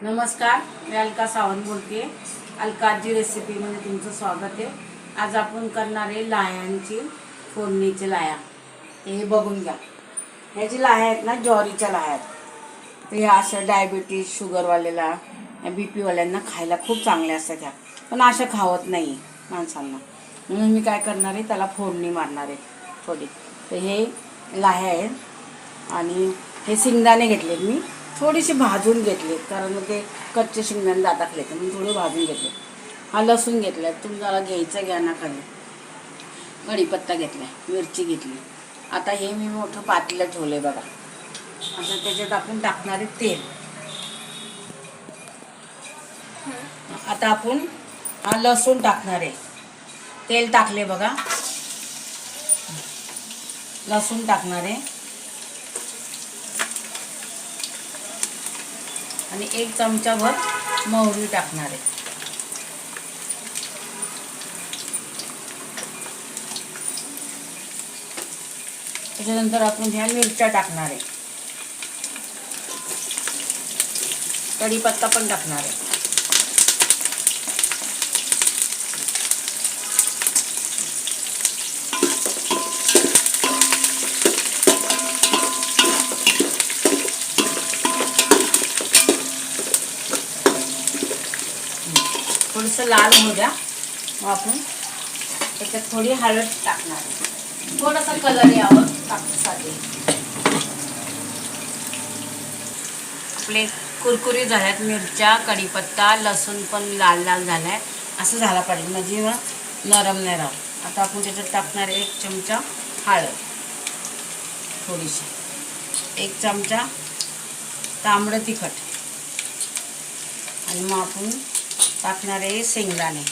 नमस्कार, मी अलका सावंत बोलते. अलकाची रेसिपीमध्ये तुमचं स्वागत आहे. आज आपण करणार आहे लाह्यांची फोडणीची लाह्या. हे बघून घ्या. ह्याची लाह्या आहेत ना, ज्वारीच्या लाह्या आहेत. तर ह्या अशा डायबिटीज शुगरवाल्याला BP वाल्यांना खायला खूप चांगल्या असतात ह्या, पण अशा खावत नाही माणसांना. म्हणून मी काय करणार आहे, त्याला फोडणी मारणार आहे थोडी. तर हे लाह्या आहेत आणि हे शेंगदाणे घेतले मी, थोडीशी भाजून घेतले, कारण ते कच्चे शेंगदाणे दाताखाली येते म्हणून थोडे भाजून घेतले. हा लसूण घेतला, तुम्हाला घ्यायचा घ्या ना खाली. कढीपत्ता घेतला, मिरची घेतली. आता हे मी मोठं पातेलं ठेवले बघा. आता त्याच्यात आपण टाकणार आहे तेल. आता आपण हा लसूण टाकणार आहे. तेल टाकले बघा, लसूण टाकणार आहे आणि 1 चमचाभर मोहरी टाकणार आहे. त्याच्यानंतर आपण ह्या मिरच्या टाकणार आहे. कढीपत्ता पण टाकणार आहे. थोडंसं लाल होऊ द्या. मग आपण त्याच्यात थोडी हळद टाकणार आहे, थोडासा कलर यावं टाकण्यासाठी. आपले कुरकुरीत झाल्यात मिरच्या, कढीपत्ता, लसूण पण लाल लाल झालाय. असं झाला पाहिजे म्हणजे नरम नाही राहत. आता आपण त्याच्यात टाकणार 1 चमचा हळद, थोडीशी 1 चमचा तांबडं तिखट आणि मग आपण टाकणार आहे शेंगदाणे.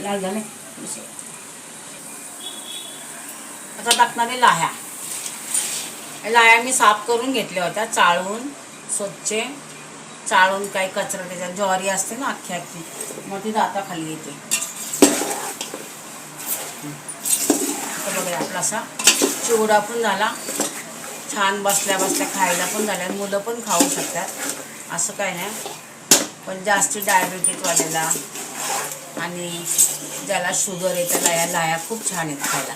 लाल झाले. आता टाकणार आहे लाह्या. लाह्या मी साफ करून घेतल्या होत्या, चाळून स्वच्छ चाळून. काही कचरा त्याच्यात ज्वारी असते ना अख्खी अख्खी, मग ती दाताखाली येते. आता बघा आपला असा चिवडा पण झाला, छान बसल्या बसल्या खायला पण झाल्या. मुलं पण खाऊ शकतात, असं काय नाही. पण जास्त डायबिटीजवाल्याला आणि ज्याला शुगर आहे त्याला या लाह्या खूप छान आहेत खायला.